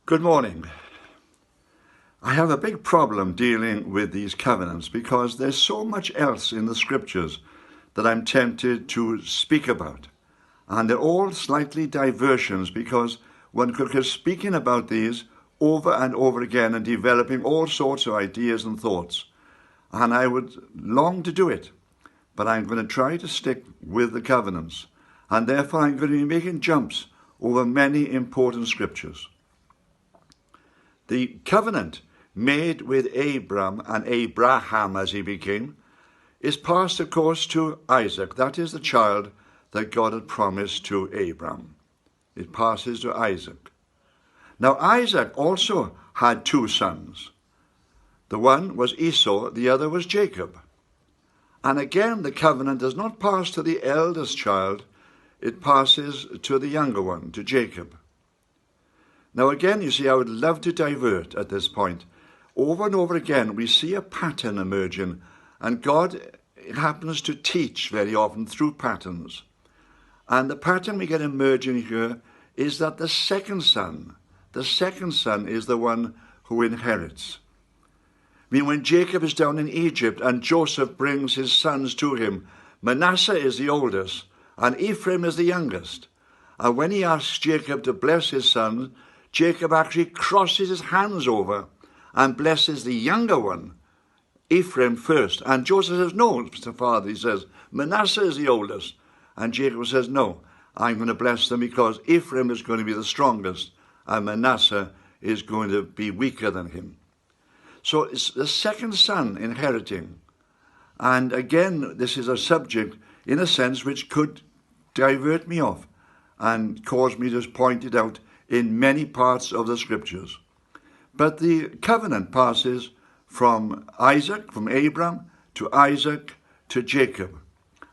Good morning. I have a big problem dealing with these covenants because there's so much else in the scriptures that I'm tempted to speak about. And they're all slightly diversions because one could keep speaking about these over and over again and developing all sorts of ideas and thoughts. And I would long to do it, but I'm going to try to stick with the covenants. And therefore I'm going to be making jumps over many important scriptures. The covenant made with Abram and Abraham as he became is passed, of course, to Isaac. That is the child that God had promised to Abram. It passes to Isaac. Now Isaac also had two sons. The one was Esau, the other was Jacob. And again, the covenant does not pass to the eldest child, it passes to the younger one, to Jacob. Now again, you see, I would love to divert at this point. Over and over again, we see a pattern emerging, and God happens to teach very often through patterns. And the pattern we get emerging here is that the second son is the one who inherits. I mean, when Jacob is down in Egypt and Joseph brings his sons to him, Manasseh is the oldest and Ephraim is the youngest. And when he asks Jacob to bless his sons, Jacob actually crosses his hands over and blesses the younger one, Ephraim, first. And Joseph says, no, Mr. Father, he says, Manasseh is the oldest. And Jacob says, no, I'm going to bless them because Ephraim is going to be the strongest and Manasseh is going to be weaker than him. So it's the second son inheriting. And again, this is a subject, in a sense, which could divert me off and cause me to point it out in many parts of the scriptures. But the covenant passes from Isaac, from Abram, to Isaac, to Jacob,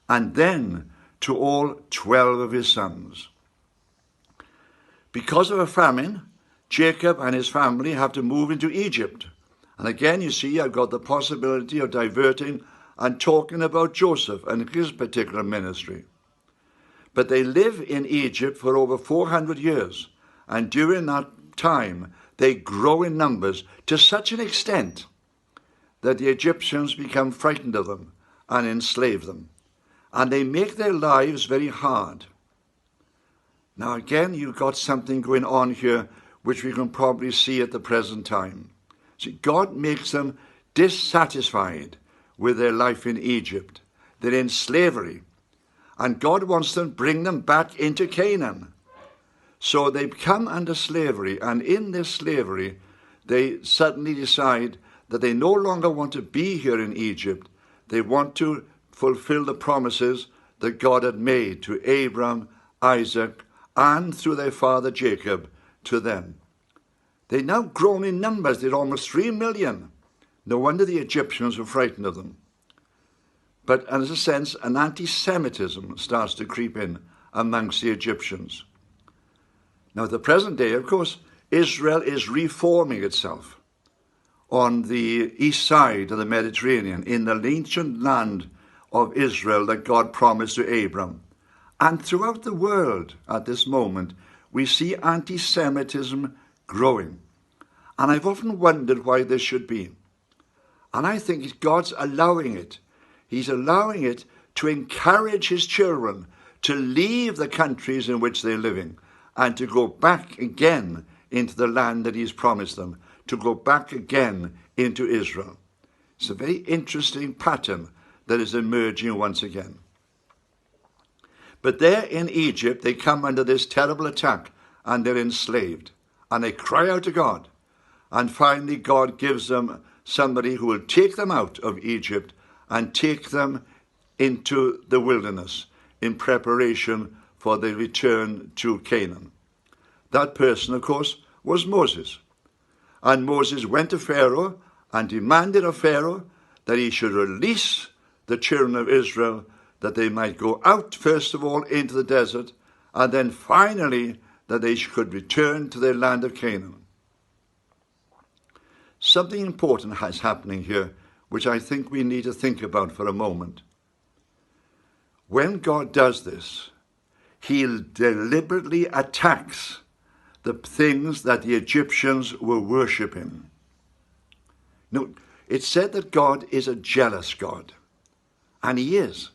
and then to all 12 of his sons. Because of a famine, Jacob and his family have to move into Egypt. And again, you see, I've got the possibility of diverting and talking about Joseph and his particular ministry. But they live in Egypt for over 400 years. And during that time, they grow in numbers to such an extent that the Egyptians become frightened of them and enslave them. And they make their lives very hard. Now again, you've got something going on here which we can probably see at the present time. See, God makes them dissatisfied with their life in Egypt. They're in slavery. And God wants to bring them back into Canaan. So they come under slavery, and in this slavery, they suddenly decide that they no longer want to be here in Egypt. They want to fulfill the promises that God had made to Abram, Isaac, and through their father Jacob to them. They've now grown in numbers. They're almost 3 million. No wonder the Egyptians were frightened of them. But in a sense, an anti-Semitism starts to creep in amongst the Egyptians. Now, at the present day, of course, Israel is reforming itself on the east side of the Mediterranean, in the ancient land of Israel that God promised to Abram. And throughout the world at this moment, we see anti-Semitism growing. And I've often wondered why this should be. And I think God's allowing it. He's allowing it to encourage his children to leave the countries in which they're living and to go back again into the land that he's promised them, to go back again into Israel. It's a very interesting pattern that is emerging once again. But there in Egypt, they come under this terrible attack and they're enslaved. And they cry out to God. And finally, God gives them somebody who will take them out of Egypt and take them into the wilderness in preparation for the return to Canaan. That person, of course, was Moses. And Moses went to Pharaoh and demanded of Pharaoh that he should release the children of Israel, that they might go out, first of all, into the desert, and then finally that they could return to their land of Canaan. Something important is happening here, which I think we need to think about for a moment. When God does this, he deliberately attacks the things that the Egyptians were worshipping. Now, it's said that God is a jealous God, and he is.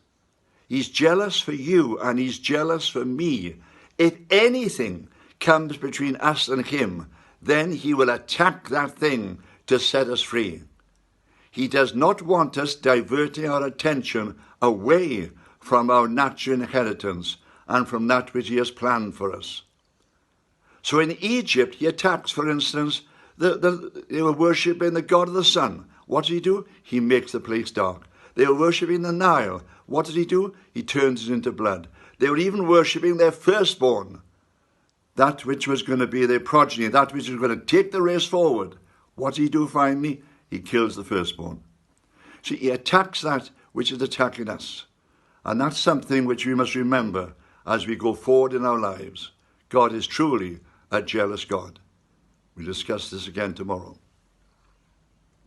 He's jealous for you, and he's jealous for me. If anything comes between us and him, then he will attack that thing to set us free. He does not want us diverting our attention away from our natural inheritance and from that which he has planned for us. So in Egypt, he attacks, for instance, they were worshipping the god of the sun. What did he do? He makes the place dark. They were worshipping the Nile. What did he do? He turns it into blood. They were even worshipping their firstborn, that which was going to be their progeny, that which was going to take the race forward. What did he do finally? He kills the firstborn. See, he attacks that which is attacking us. And that's something which we must remember as we go forward in our lives. God is truly a jealous God. We'll discuss this again tomorrow.